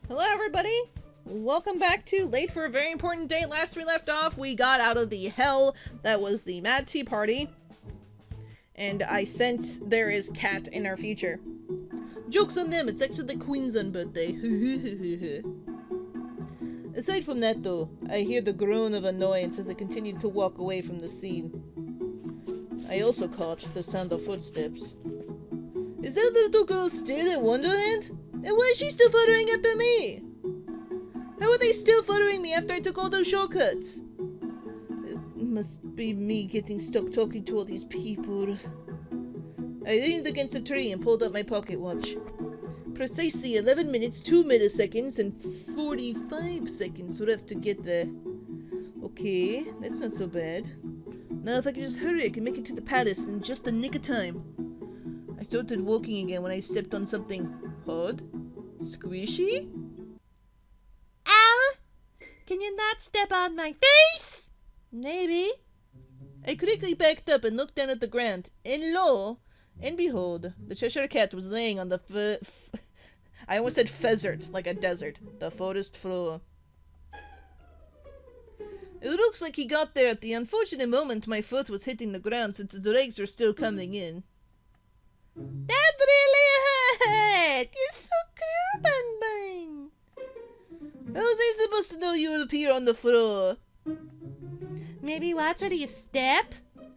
Hello everybody! Welcome back to Late for a Very Important Day. Last we left off, we got out of the hell that was the Mad Tea Party. And I sense there is cat in our future. Joke's on them, it's actually the Queen's birthday. Aside from that though, I hear the groan of annoyance as I continue to walk away from the scene. I also caught the sound of footsteps. Is that little girl still at Wonderland? And why is she still following after me? How are they still following me after I took all those shortcuts? It must be me getting stuck talking to all these people. I leaned against a tree and pulled out my pocket watch. Precisely 11 minutes, 2 milliseconds, and 45 seconds left to get there. Okay, that's not so bad. Now if I could just hurry, I can make it to the palace in just the nick of time. I started walking again when I stepped on something hard. Squishy? Ow! Can you not step on my face? Maybe. I quickly backed up and looked down at the ground, and lo and behold, the Cheshire Cat was laying on the I almost said fezzard, like a desert, the forest floor. It looks like he got there at the unfortunate moment my foot was hitting the ground since his legs were still coming in. That really hurt! You're so cruel, Bang Bang! How was I supposed to know you would appear on the floor? Maybe watch where you step?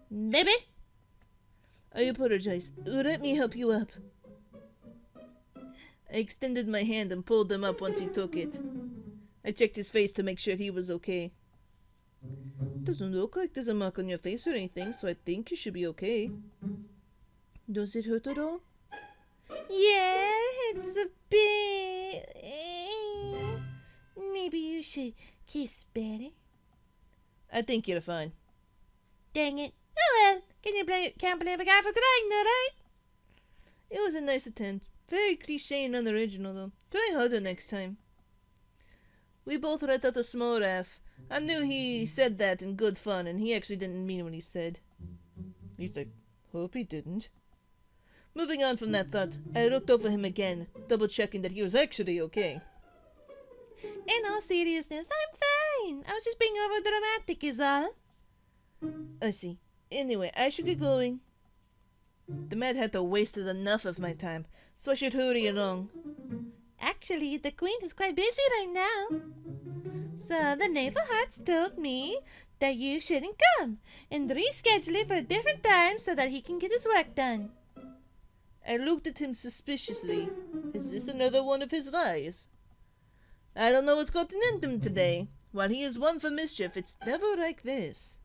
Maybe? I apologize. Let me help you up. I extended my hand and pulled him up once he took it. I checked his face to make sure he was okay. Doesn't look like there's a mark on your face or anything, so I think you should be okay. Does it hurt at all? Yeah, it's a bit... Maybe you should kiss Betty. I think you're fine. Dang it. Oh well, can't blame a guy for trying that, right? It was a nice attempt. Very cliché and unoriginal, though. Try harder next time. We both let out a small laugh. I knew he said that in good fun, and he actually didn't mean what he said. At least I hope he didn't. Moving on from that thought, I looked over him again, double-checking that he was actually okay. In all seriousness, I'm fine. I was just being over-dramatic is all. I see. Anyway, I should get going. The Mad Hatter wasted enough of my time, so I should hurry along. Actually, the Queen is quite busy right now. So the Knave of Hearts told me that you shouldn't come and reschedule it for a different time so that he can get his work done. I looked at him suspiciously. Is this another one of his lies? I don't know what's gotten into him today. While he is one for mischief, it's never like this.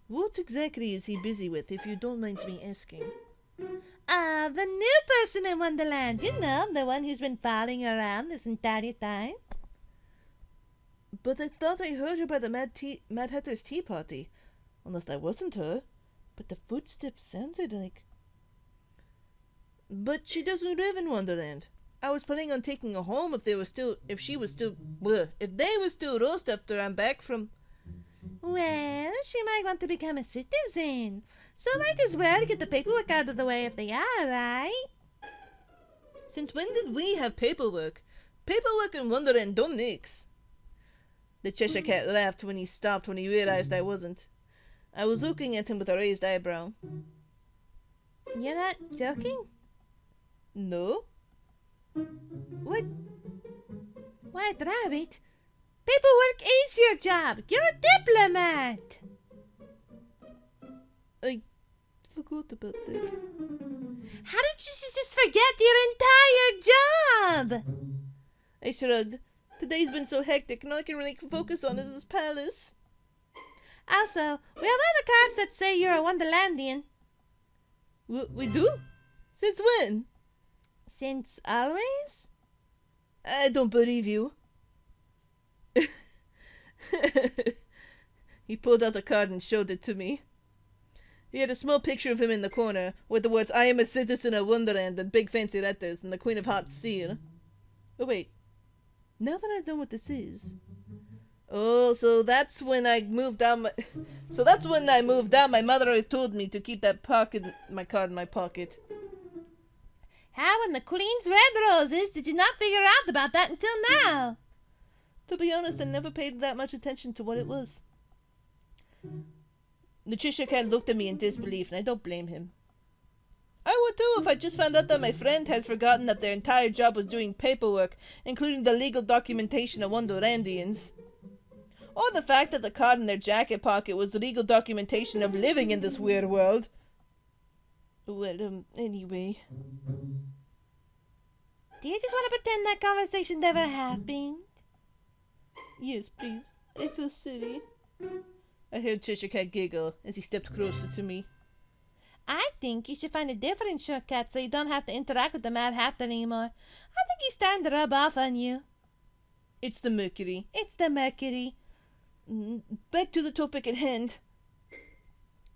What exactly is he busy with, if you don't mind me asking? The new person in Wonderland. You know, the one who's been following around this entire time. But I thought I heard her by the Mad Hatter's tea party. Unless that wasn't her. But the footsteps sounded like... But she doesn't live in Wonderland. I was planning on taking her home if they were still lost after I'm back from... Well, she might want to become a citizen. So might as well get the paperwork out of the way if they are, right? Since when did we have paperwork? Paperwork and Wonderland don't mix. The Cheshire Cat laughed when he stopped when he realized I wasn't. I was looking at him with a raised eyebrow. You're not joking? No? What? White Rabbit? Paperwork is your job. You're a diplomat. I forgot about that. How did you just forget your entire job? I shrugged. Today's been so hectic, and all I can really focus on is this palace. Also, we have other cards that say you're a Wonderlandian. We do? Since when? Since always? I don't believe you. He pulled out a card and showed it to me. He had a small picture of him in the corner, with the words, "I am a citizen of Wonderland," in big fancy letters, and the Queen of Hearts seal. Oh wait, now that I know what this is... Oh, so that's when I moved out my mother always told me to keep my card in my pocket. How in the Queen's Red Roses did you not figure out about that until now? To be honest, I never paid that much attention to what it was. The Cheshire Cat looked at me in disbelief, and I don't blame him. I would too if I just found out that my friend had forgotten that their entire job was doing paperwork, including the legal documentation of Wondorandians. Or the fact that the card in their jacket pocket was the legal documentation of living in this weird world. Well, anyway. Do you just want to pretend that conversation never happened? Yes, please. I feel silly. I heard Cheshire Cat giggle as he stepped closer to me. I think you should find a different shortcut so you don't have to interact with the Mad Hatter anymore. I think he's starting to rub off on you. It's the Mercury. It's the Mercury. Back to the topic at hand.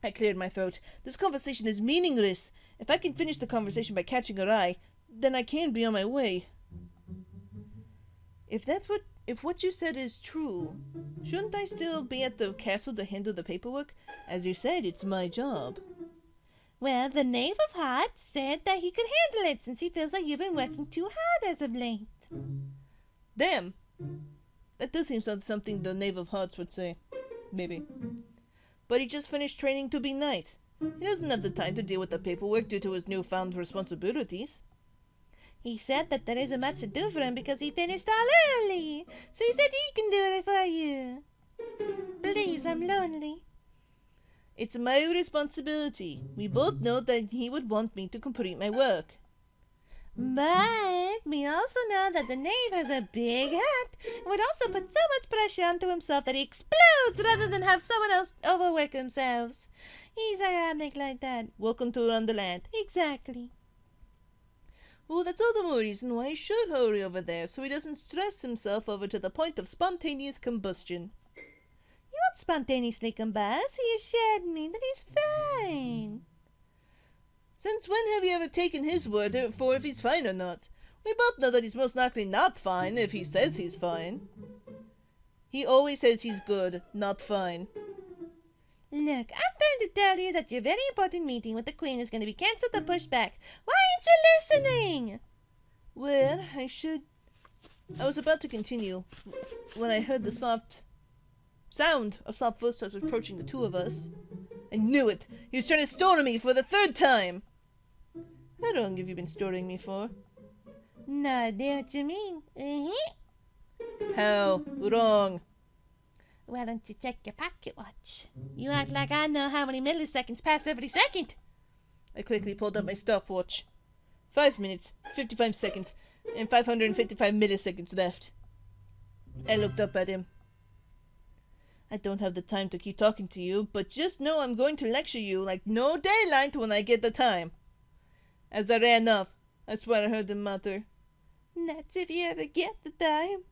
I cleared my throat. This conversation is meaningless. If I can finish the conversation by catching her eye, then I can be on my way. If what you said is true, shouldn't I still be at the castle to handle the paperwork? As you said, it's my job. Well, the Knave of Hearts said that he could handle it since he feels like you've been working too hard as of late. Damn. That does seem like something the Knave of Hearts would say. Maybe. But he just finished training to be knight. He doesn't have the time to deal with the paperwork due to his newfound responsibilities. He said that there isn't much to do for him because he finished all early. So he said he can do it for you. Please, I'm lonely. It's my responsibility. We both know that he would want me to complete my work. But we also know that the knave has a big heart and would also put so much pressure onto himself that he explodes rather than have someone else overwork themselves. He's ironic like that. Welcome to Wonderland. Exactly. Well, that's all the more reason why he should hurry over there so he doesn't stress himself over to the point of spontaneous combustion. He won't spontaneously combust. He assured me that he's fine. Since when have you ever taken his word for if he's fine or not? We both know that he's most likely not fine if he says he's fine. He always says he's good, not fine. Look, I'm trying to tell you that your very important meeting with the Queen is going to be cancelled or pushed back. Why aren't you listening? Well, I was about to continue when I heard the sound of soft footsteps approaching the two of us. I knew it! He was trying to store me for the third time! How long have you been storing me for? No idea what you mean. How wrong? Why don't you check your pocket watch? You act like I know how many milliseconds pass every second. I quickly pulled up my stopwatch. 5 minutes, 55 seconds, and 555 milliseconds left. I looked up at him. I don't have the time to keep talking to you, but just know I'm going to lecture you like no daylight when I get the time. As I ran off, I swear I heard him mutter, "That's if you ever get the time."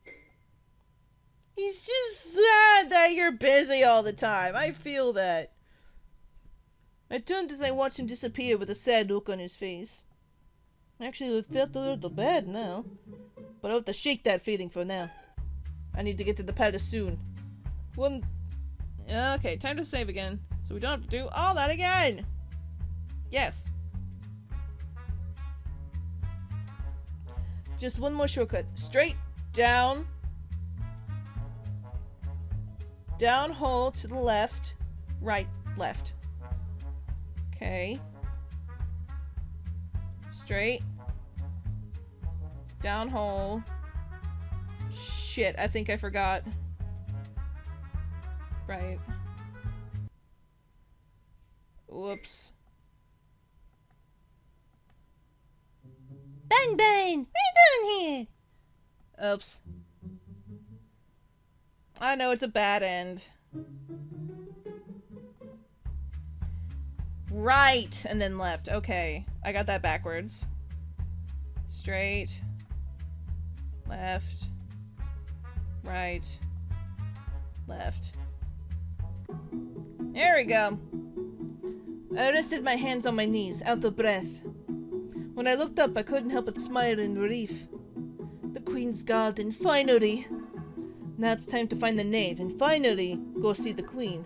He's just sad that you're busy all the time. I feel that. I turned as I watched him disappear with a sad look on his face. Actually, it felt a little bad now, but I'll have to shake that feeling for now. I need to get to the palace soon. Okay, time to save again, so we don't have to do all that again. Yes. Just one more shortcut. Straight down. Down hole to the left. Right, left. Okay. Straight. Down hole. Shit, I think I forgot. Right. Whoops. Bang bang! What are you doing here? Oops. I know it's a bad end. Right, and then left. Okay, I got that backwards. Straight. Left. Right. Left. There we go. I rested my hands on my knees, out of breath. When I looked up, I couldn't help but smile in relief. The Queen's garden, finally! Now it's time to find the knave, and finally go see the Queen.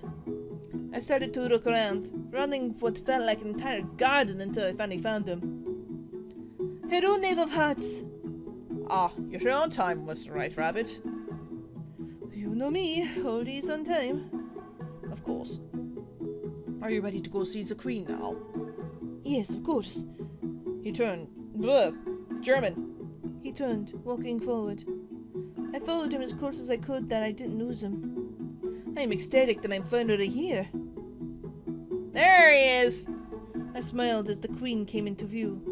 I started to look around, running what felt like an entire garden until I finally found him. Hello, Knave of Hearts. Ah, you're here on time, Mr. White Rabbit. You know me, always on time. Of course. Are you ready to go see the Queen now? Yes, of course. He turned. Blah. German. He turned, walking forward. I followed him as close as I could that I didn't lose him. I am ecstatic that I'm finally here. There he is! I smiled as the Queen came into view.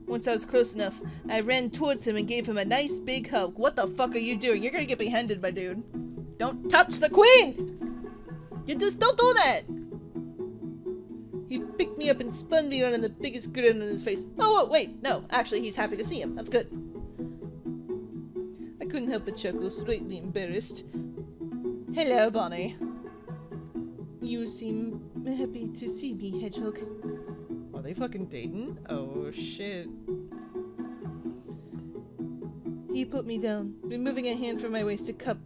Once I was close enough, I ran towards him and gave him a nice big hug. What the fuck are you doing? You're gonna get beheaded, my dude. Don't touch the Queen! You just don't do that! He picked me up and spun me around in the biggest grin on his face. Oh, wait, no. Actually, he's happy to see him. That's good. I couldn't help but chuckle, slightly embarrassed. Hello, Bonnie. You seem happy to see me, Hedgehog. Are they fucking dating? Oh, shit. He put me down, removing a hand from my waist to cup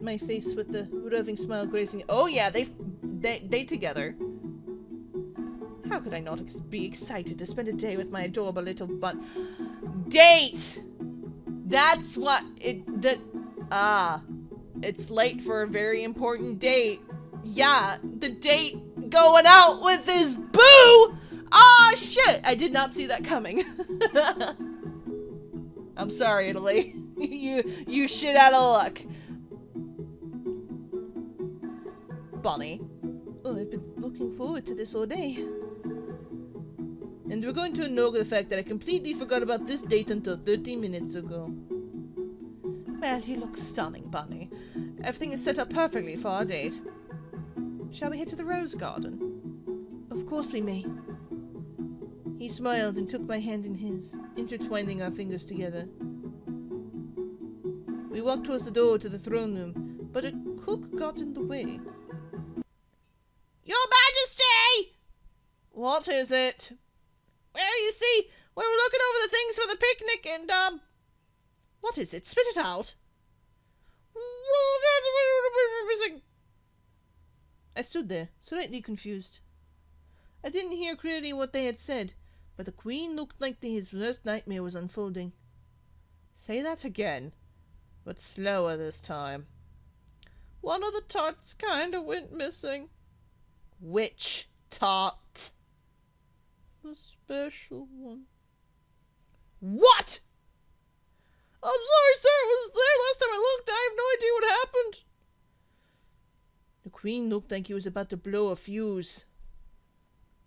my face with the roving smile grazing. Oh, yeah, they together. How could I not be excited to spend a day with my adorable little date? That's what it's late for a very important date. Yeah, the date going out with his boo! Ah, shit! I did not see that coming. I'm sorry, Italy. you shit out of luck. Bonnie. Oh, I've been looking forward to this all day. And we're going to ignore the fact that I completely forgot about this date until 30 minutes ago. Well, you look stunning, Bunny. Everything is set up perfectly for our date. Shall we head to the Rose Garden? Of course we may. He smiled and took my hand in his, intertwining our fingers together. We walked towards the door to the throne room, but a cook got in the way. Your Majesty! What is it? Well, you see, we were looking over the things for the picnic and, what is it? Spit it out. I stood there, slightly confused. I didn't hear clearly what they had said, but the Queen looked like his worst nightmare was unfolding. Say that again, but slower this time. One of the tarts kinda went missing. Which tart? The special one. What? I'm sorry, sir. It was there last time I looked. I have no idea what happened. The Queen looked like he was about to blow a fuse.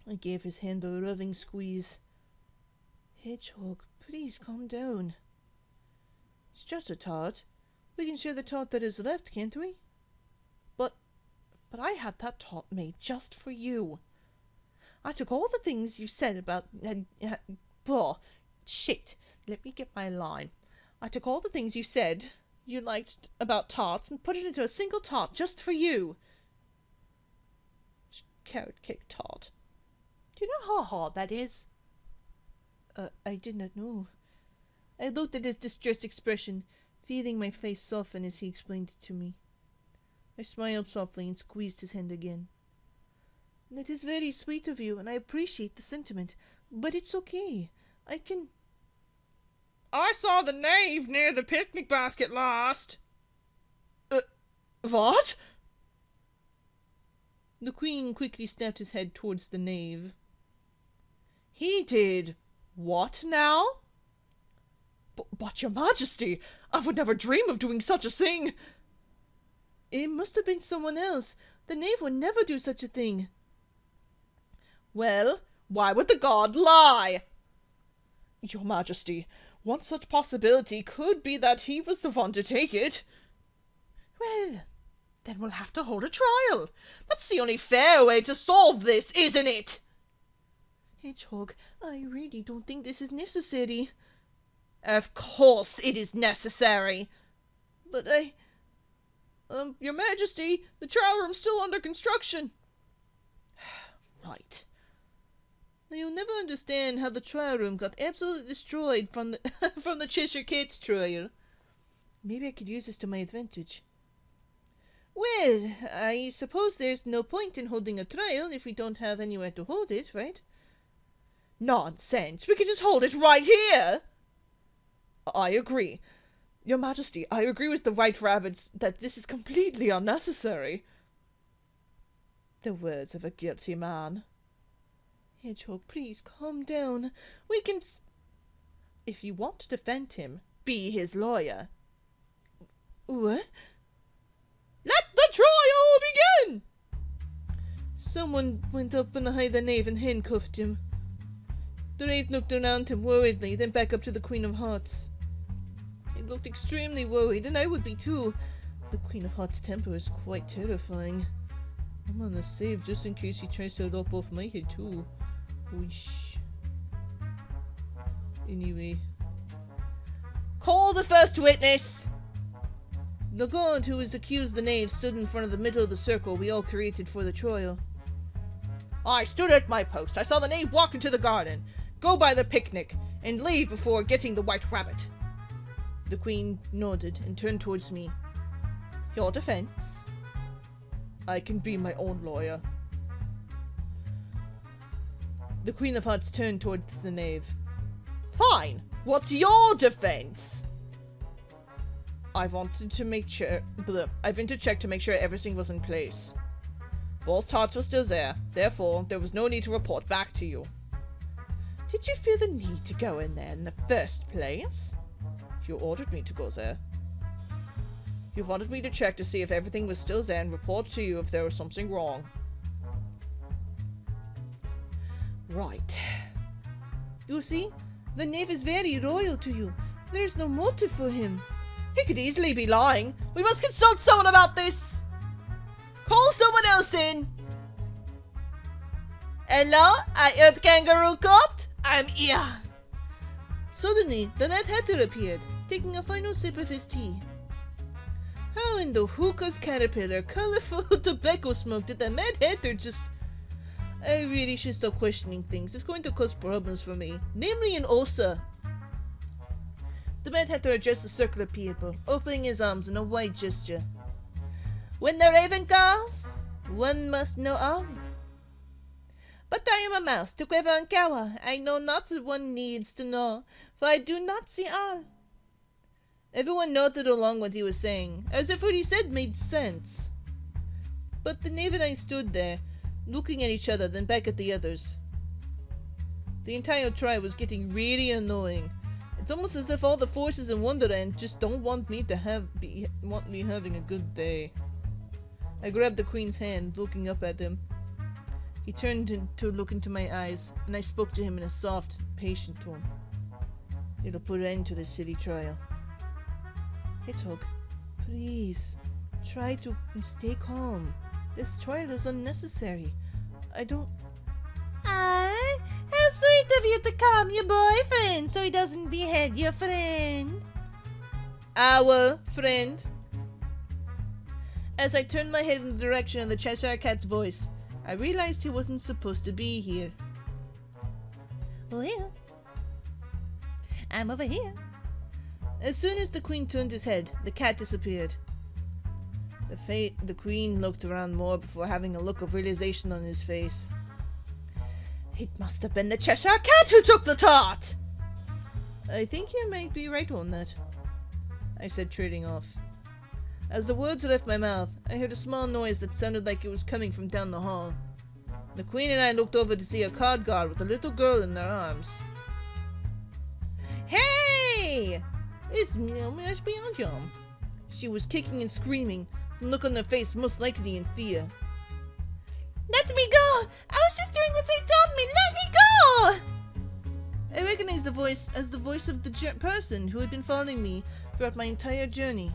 I gave his hand a loving squeeze. Hedgehog, please calm down. It's just a tart. We can share the tart that is left, can't we? But I had that tart made just for you. I took all the things you said about... shit. Let me get my line. I took all the things you said you liked about tarts and put it into a single tart just for you. Carrot cake tart. Do you know how hard that is? I did not know. I looked at his distressed expression, feeling my face soften as he explained it to me. I smiled softly and squeezed his hand again. It is very sweet of you, and I appreciate the sentiment, but it's okay. I saw the knave near the picnic basket last. What? The Queen quickly snapped his head towards the knave. He did what now? But your Majesty, I would never dream of doing such a thing. It must have been someone else. The knave would never do such a thing. Well, why would the god lie? Your Majesty, one such possibility could be that he was the one to take it. Well, then we'll have to hold a trial. That's the only fair way to solve this, isn't it? Hedgehog, I really don't think this is necessary. Of course it is necessary. But Your Majesty, the trial room's still under construction. Right. Now, you'll never understand how the trial room got absolutely destroyed from the from the Cheshire Cat's trial. Maybe I could use this to my advantage. Well, I suppose there's no point in holding a trial if we don't have anywhere to hold it, right? Nonsense! We can just hold it right here! I agree. Your Majesty, I agree with the White Rabbits that this is completely unnecessary. The words of a guilty man. Hedgehog, please calm down. We can... If you want to defend him, be his lawyer. What? Let the trial begin! Someone went up behind the knave and handcuffed him. The knave looked around him worriedly, then back up to the Queen of Hearts. He looked extremely worried, and I would be too. The Queen of Hearts' temper is quite terrifying. I'm on the save just in case he tries to lop off my head too. Whoosh. Anyway. Call the first witness! The guard who was accused of the knave stood in front of the middle of the circle we all created for the trial. I stood at my post. I saw the knave walk into the garden, go by the picnic, and leave before getting the White Rabbit. The Queen nodded and turned towards me. Your defense? I can be my own lawyer. The Queen of Hearts turned towards the knave. Fine. What's your defense? I've entered to check to make sure everything was in place. Both hearts were still there. Therefore, there was no need to report back to you. Did you feel the need to go in there in the first place? You ordered me to go there. You wanted me to check to see if everything was still there and report to you if there was something wrong. Right. You see, the knave is very loyal to you. There is no motive for him. He could easily be lying. We must consult someone about this. Call someone else in. Hello, I heard Kangaroo Court. I'm here. Suddenly, the Mad Hatter appeared, taking a final sip of his tea. How in the hookah's caterpillar, colorful tobacco smoke did the Mad Hatter just... I really should stop questioning things. It's going to cause problems for me, namely an ulcer. The Mad Hatter addressed the circle of people, opening his arms in a wide gesture. When the raven calls, one must know all. But I am a mouse, to quiver and cower. I know not what one needs to know, for I do not see all. Everyone nodded along what he was saying, as if what he said made sense. But the knave and I stood there, looking at each other, then back at the others. The entire trial was getting really annoying. It's almost as if all the forces in Wonderland just don't want me to want me having a good day. I grabbed the Queen's hand, looking up at him. He turned to look into my eyes, and I spoke to him in a soft, patient tone. It'll put an end to this silly trial. Hedgehog, please, try to stay calm. This trial is unnecessary. I don't... Ah, how sweet of you to calm your boyfriend so he doesn't behead your friend. Our friend. As I turned my head in the direction of the Cheshire Cat's voice, I realized he wasn't supposed to be here. Well, I'm over here. As soon as the Queen turned his head, the cat disappeared. The Queen looked around more before having a look of realization on his face. It must have been the Cheshire Cat who took the tart! I think you might be right on that, I said, trading off. As the words left my mouth, I heard a small noise that sounded like it was coming from down the hall. The Queen and I looked over to see a card guard with a little girl in their arms. Hey! It's Meow Mash Belgium. She was kicking and screaming, the look on her face most likely in fear. Let me go! I was just doing what they told me! Let me go! I recognized the voice as the voice of the person who had been following me throughout my entire journey.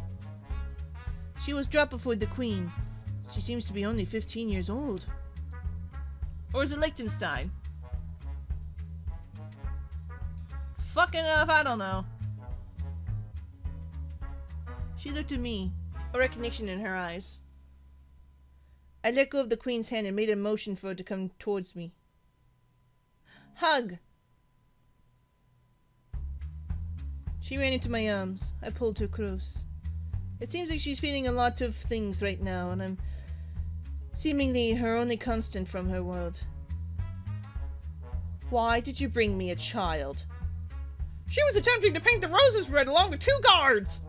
She was dropped before the Queen. She seems to be only 15 years old. Or is it Liechtenstein? Fucking enough, I don't know. She looked at me, a recognition in her eyes. I let go of the Queen's hand and made a motion for her to come towards me. Hug! She ran into my arms. I pulled her close. It seems like she's feeling a lot of things right now, and I'm seemingly her only constant from her world. Why did you bring me a child? She was attempting to paint the roses red along with 2 guards!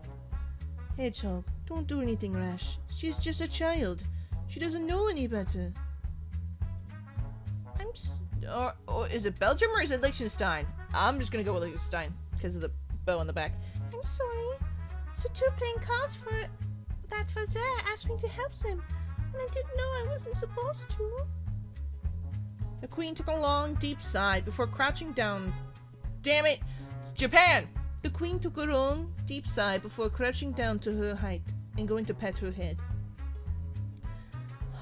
Hedgehog, don't do anything rash. She's just a child. She doesn't know any better. Or is it Belgium or is it Liechtenstein? I'm just gonna go with Liechtenstein because of the bow on the back. I'm sorry. So 2 playing cards for Zare asked me to help him, and I didn't know I wasn't supposed to. The queen took a long, deep sigh before crouching down. Damn it! It's Japan! The queen took a long, deep sigh before crouching down to her height and going to pet her head.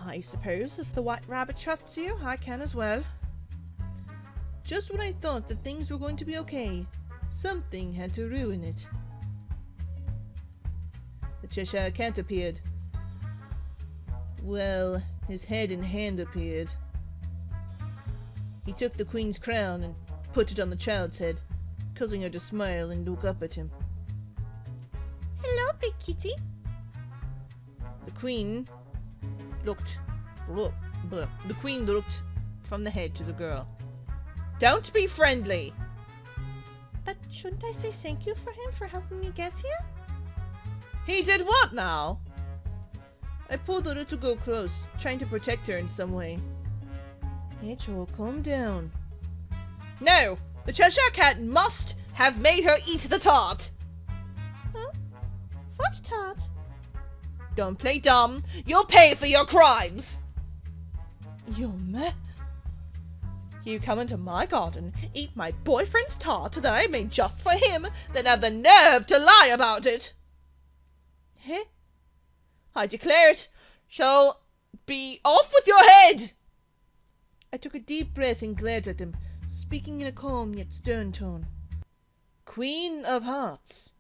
I suppose if the white rabbit trusts you, I can as well. Just when I thought that things were going to be okay, something had to ruin it. The Cheshire Cat appeared. Well, his head and hand appeared. He took the queen's crown and put it on the child's head, causing her to smile and look up at him. Hello, Big Kitty. The queen looked from the head to the girl. Don't be friendly! But shouldn't I say thank you for him for helping me get here? He did what now? I pulled the little girl close, trying to protect her in some way. Hedgehog, calm down. No! The Cheshire Cat must have made her eat the tart! Huh? What tart? Don't play dumb. You'll pay for your crimes! You come into my garden, eat my boyfriend's tart that I made just for him, then have the nerve to lie about it! Huh? I declare it shall be off with your head! I took a deep breath and glared at him, speaking in a calm yet stern tone. Queen of Hearts,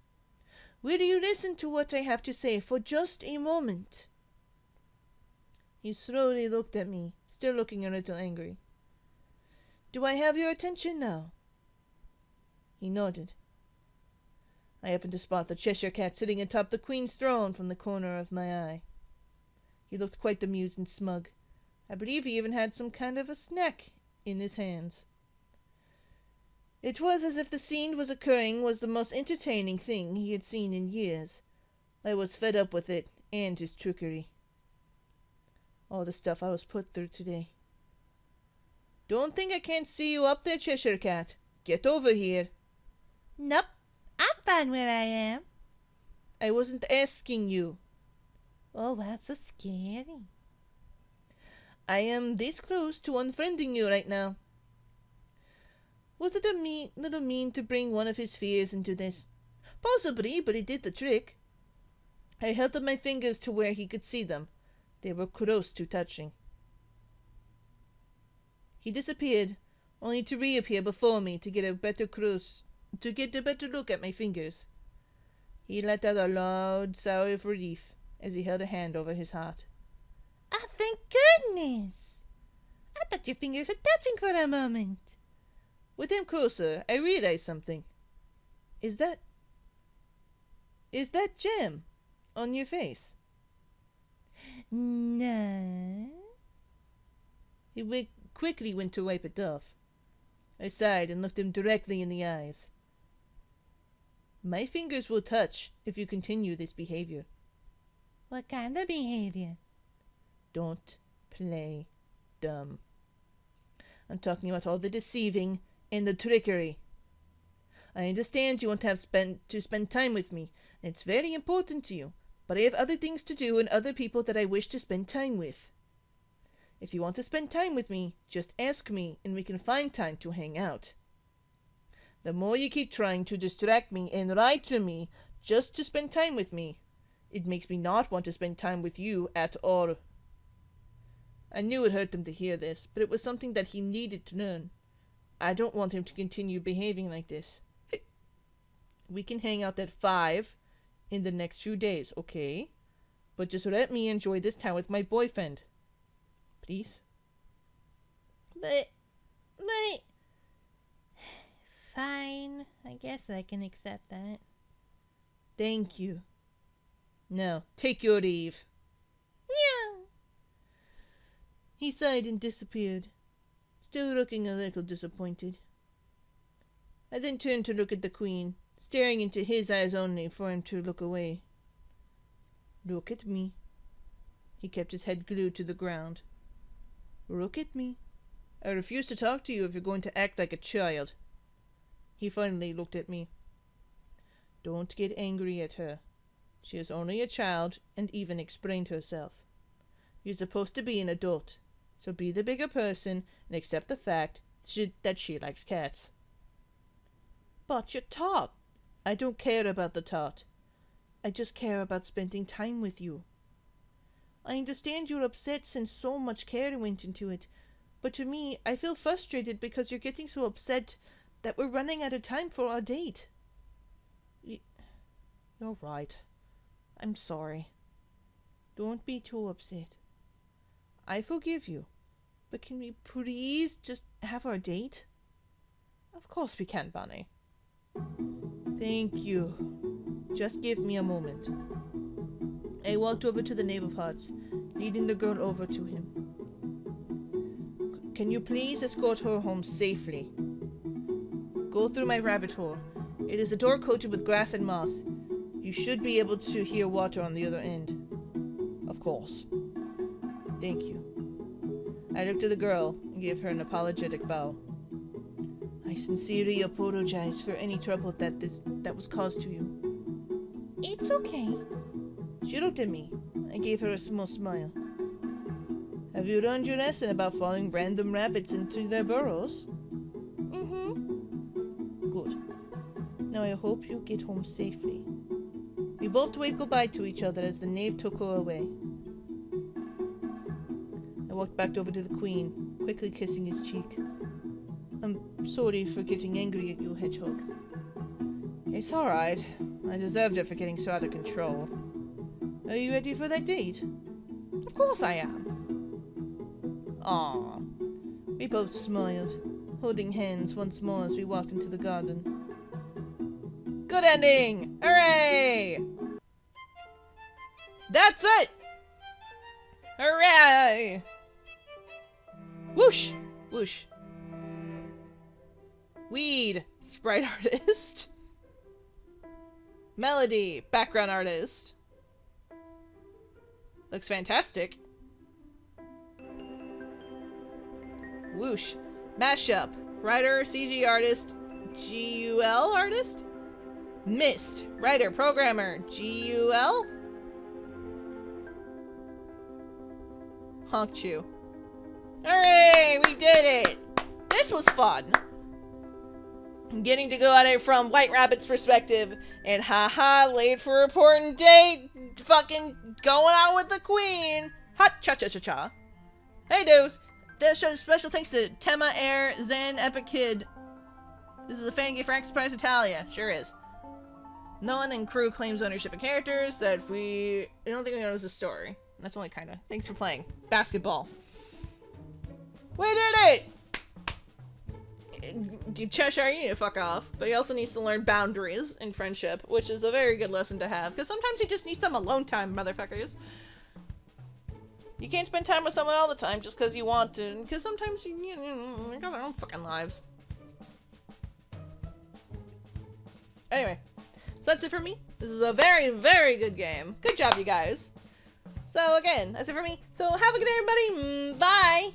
will you listen to what I have to say for just a moment? He slowly looked at me, still looking a little angry. Do I have your attention now? He nodded. I happened to spot the Cheshire Cat sitting atop the Queen's throne from the corner of my eye. He looked quite amused and smug. I believe he even had some kind of a snack in his hands. It was as if the scene was occurring was the most entertaining thing he had seen in years. I was fed up with it and his trickery. All the stuff I was put through today. Don't think I can't see you up there, Cheshire Cat. Get over here. Nope. I'm fine where I am. I wasn't asking you. Oh, that's so scary. I am this close to unfriending you right now. Was it a little mean to bring one of his fears into this? Possibly, but it did the trick. I held up my fingers to where he could see them. They were close to touching. He disappeared, only to reappear before me to get a better look at my fingers. He let out a loud sigh of relief as he held a hand over his heart. Oh, thank goodness! I thought your fingers were touching for a moment. With him closer, I realized something. Is that jam on your face? No. He quickly went to wipe it off. I sighed and looked him directly in the eyes. My fingers will touch if you continue this behavior. What kind of behavior? Don't play dumb. I'm talking about all the deceiving and the trickery. I understand you want to spend time with me, and it's very important to you, but I have other things to do and other people that I wish to spend time with. If you want to spend time with me, just ask me and we can find time to hang out. The more you keep trying to distract me and lie to me just to spend time with me, it makes me not want to spend time with you at all. I knew it hurt him to hear this, but it was something that he needed to learn. I don't want him to continue behaving like this. We can hang out at 5 in the next few days, okay? But just let me enjoy this time with my boyfriend. Please? But... Fine. I guess I can accept that. Thank you. Now, take your leave. Yeah. He sighed and disappeared. still looking a little disappointed. I then turned to look at the Queen, staring into his eyes only for him to look away. Look at me. He kept his head glued to the ground. Look at me. I refuse to talk to you if you're going to act like a child. He finally looked at me. Don't get angry at her. She is only a child and even explained herself. You're supposed to be an adult, so be the bigger person and accept the fact that she likes cats. But you're taught. I don't care about the tart. I just care about spending time with you. I understand you're upset since so much care went into it, but to me, I feel frustrated because you're getting so upset that we're running out of time for our date. You're right. I'm sorry. Don't be too upset. I forgive you, but can we please just have our date? Of course we can, Bunny. Thank you. Just give me a moment. I walked over to the Knave of Hearts, leading the girl over to him. Can you please escort her home safely? Go through my rabbit hole. It is a door coated with grass and moss. You should be able to hear water on the other end. Of course. Thank you. I looked at the girl and gave her an apologetic bow. I sincerely apologize for any trouble that was caused to you. It's okay. She looked at me. I gave her a small smile. Have you learned your lesson about following random rabbits into their burrows? Mm-hmm. Good. Now I hope you get home safely. We both waved goodbye to each other as the knave took her away. I walked back over to the Queen, quickly kissing his cheek. I'm sorry for getting angry at you, Hedgehog. It's alright. I deserved it for getting so out of control. Are you ready for that date? Of course I am. Aww. We both smiled, holding hands once more as we walked into the garden. Good ending! Hooray! That's it! Hooray! Whoosh! Whoosh. Weed, sprite artist. Melody, background artist. Looks fantastic. Whoosh. Mashup, writer, CG artist, GUL artist? Mist, writer, programmer, GUL? Honk Chew. Hooray! We did it! This was fun! Getting to go at it from White Rabbit's perspective, and haha, late for important date, fucking going out with the Queen. Hot cha-cha-cha-cha. Hey dudes, special thanks to Tema Air Zen Epic Kid. This is a fan gift for X Prize Italia. Sure is. No one in crew claims ownership of characters that I don't think we know the story. That's only kinda. Thanks for playing. Basketball. We did it! Cheshire, you need to fuck off. But he also needs to learn boundaries in friendship, which is a very good lesson to have. Because sometimes you just need some alone time, motherfuckers. You can't spend time with someone all the time just because you want to. Because sometimes you got their own fucking lives. Anyway, so that's it for me. This is a very, very good game. Good job, you guys. So again, that's it for me. So have a good day, everybody. Bye!